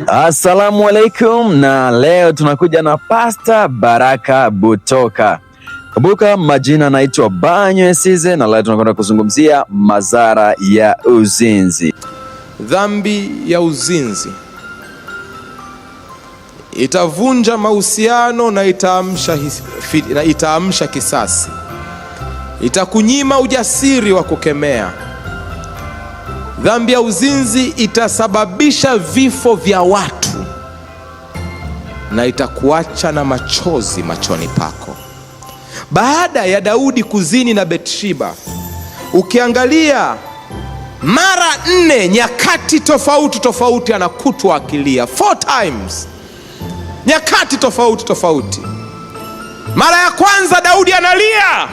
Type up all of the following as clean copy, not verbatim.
Assalamu alaikum, na leo tunakuja na Pastor Baraka Butoka. Kumbuka majina naitwa Banyo Size, na leo tunakwenda kuzungumzia madhara ya uzinzi. Dhambi ya uzinzi itavunja mahusiano na itaamsha kisasi. Itakunyima ujasiri wa kukemea. Dhambi ya uzinzi itasababisha vifo vya watu na itakuacha na machozi machoni pako. Baada ya Daudi kuzini na Bathsheba, ukiangalia mara 4 nyakati tofauti anakutwa akilia 4 times, nyakati tofauti. Mara ya kwanza Daudi analia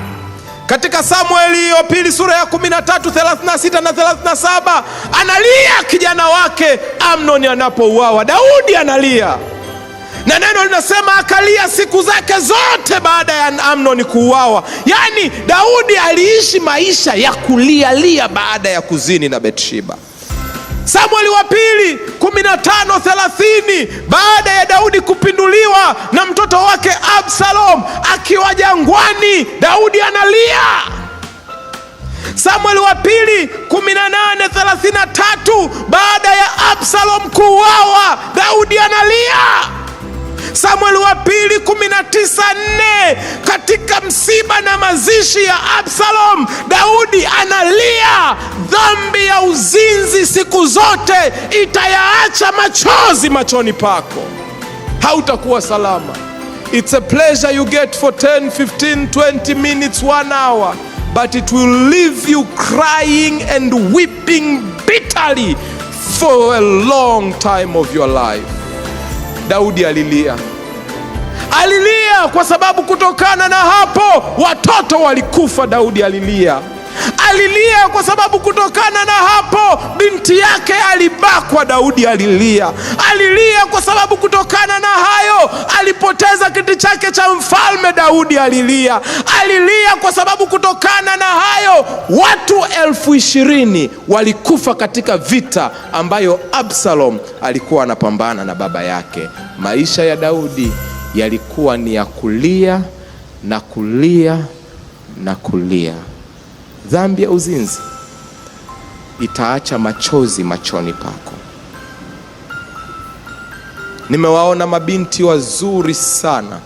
katika Samueli wa pili sura ya 13:36 na 37, analia kijana wake Amnoni anapouawa. Daudi analia, na neno linasema akalia siku zake zote baada ya Amnoni kuuawa. Yani Daudi aliishi maisha ya kulia baada ya kuzini na Bathsheba. Samueli wa pili 15:30, baada ya Daudi kupinduliwa na mtoto wake Absalom akiwa jangwani, Daudi analia. Samueli wa pili 18:33, baada ya Absalom kuuawa, Daudi analia. Samueli wa pili 19:4, katika msiba na mazishi ya Absalom, Daudi analia. Dhambi ya uzinzi siku zote itayaacha machozi machoni pako. Hautakuwa salama. It's a pleasure you get for 10, 15, 20 minutes, 1 hour, but it will leave you crying and weeping bitterly for a long time of your life. Daudi alilia kwa sababu kutokana na hapo watoto walikufa. Daudi alilia kwa sababu kutokana na hapo binti yake alibakwa. Daudi alilia kwa sababu kutokana na hayo alipoteza kiti chake cha mfalme. Daudi alilia kwa sababu kutokana na hayo watu 20,000 walikufa katika vita ambayo Absalom alikuwa anapambana na baba yake. Maisha ya Daudi yalikuwa ni ya kulia na kulia na kulia. Dhambi ya uzinzi itaacha machozi machoni pako. Nimewaona mabinti wazuri sana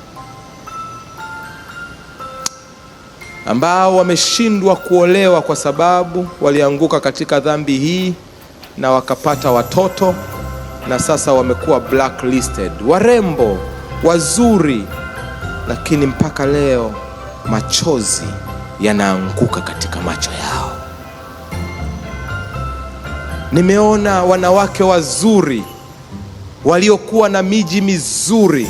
ambao wameshindwa kuolewa kwa sababu walianguka katika dhambi hii na wakapata watoto, na sasa wamekuwa blacklisted. Warembo wazuri, lakini mpaka leo machozi yanaanguka katika macho yao. Nimeona wanawake wazuri waliokuwa na miji mizuri,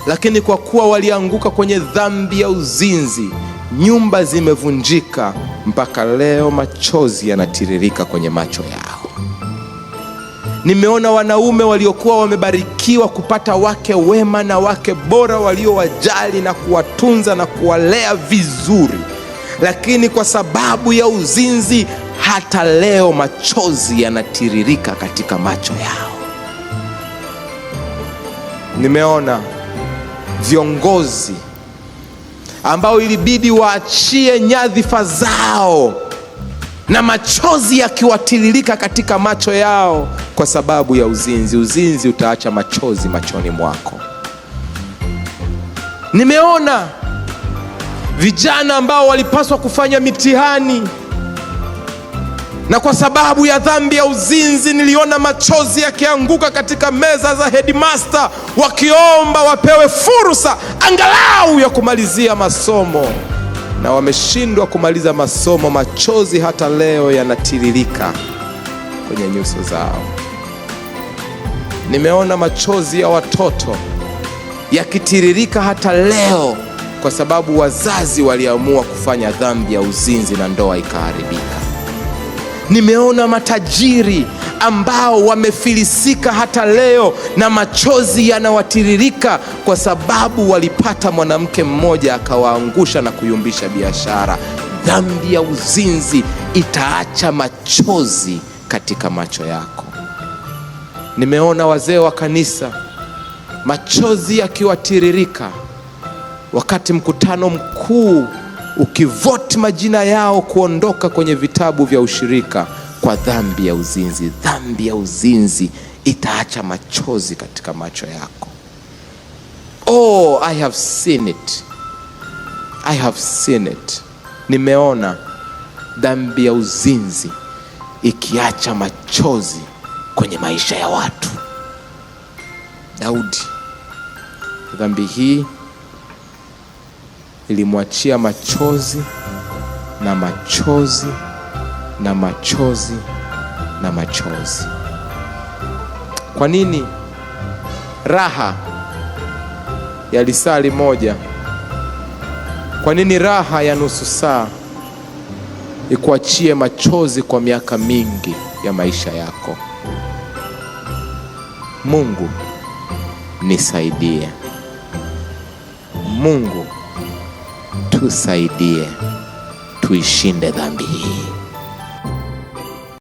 lakini kwa kuwa walianguka kwenye dhambi ya uzinzi, nyumba zimevunjika, mpaka leo machozi yanatiririka kwenye macho yao. Nimeona wanaume waliokuwa wamebarikiwa kupata wake wema na wake bora waliowajali na kuwatunza na kuwalea vizuri, lakini kwa sababu ya uzinzi hata leo machozi yanatiririka katika macho yao. Nimeona viongozi ambao ilibidi waachie nyadhifa zao na machozi yakiwatiririka katika macho yao kwa sababu ya uzinzi. Uzinzi utaacha machozi machoni mwako. Nimeona vijana ambao walipaswa kufanya mitihani, na kwa sababu ya dhambi ya uzinzi niliona machozi yakianguka katika meza za headmaster, wakiomba wapewe fursa angalau ya kumalizia masomo, na wameshindwa kumaliza masomo. Machozi hata leo yanatiririka kwenye nyuso zao. Nimeona machozi ya watoto yakitiririka hata leo kwa sababu wazazi waliamua kufanya dhambi ya uzinzi na ndoa ikaharibika. Nimeona matajiri ambao wamefilisika hata leo na machozi yanawatiririka kwa sababu walipata mwanamke mmoja akawaangusha na kuyumbisha biashara. Dhambi ya uzinzi itaacha machozi katika macho yako. Nimeona wazee wa kanisa machozi yakiwatiririka wakati mkutano mkuu ukivoti majina yao kuondoka kwenye vitabu vya ushirika kwa dhambi ya uzinzi. Dhambi ya uzinzi itaacha machozi katika macho yako. Oh, I have seen it. I have seen it. Nimeona dhambi ya uzinzi ikiacha machozi kwenye maisha ya watu. Daudi, dhambi hii ilimwachia machozi na machozi na machozi na machozi. Kwa nini raha ya lisali moja? Kwa nini raha ya nusu saa ikuachie machozi kwa miaka mingi ya maisha yako? Mungu nisaidie. Mungu tusaidie tuishinde dhambi hii.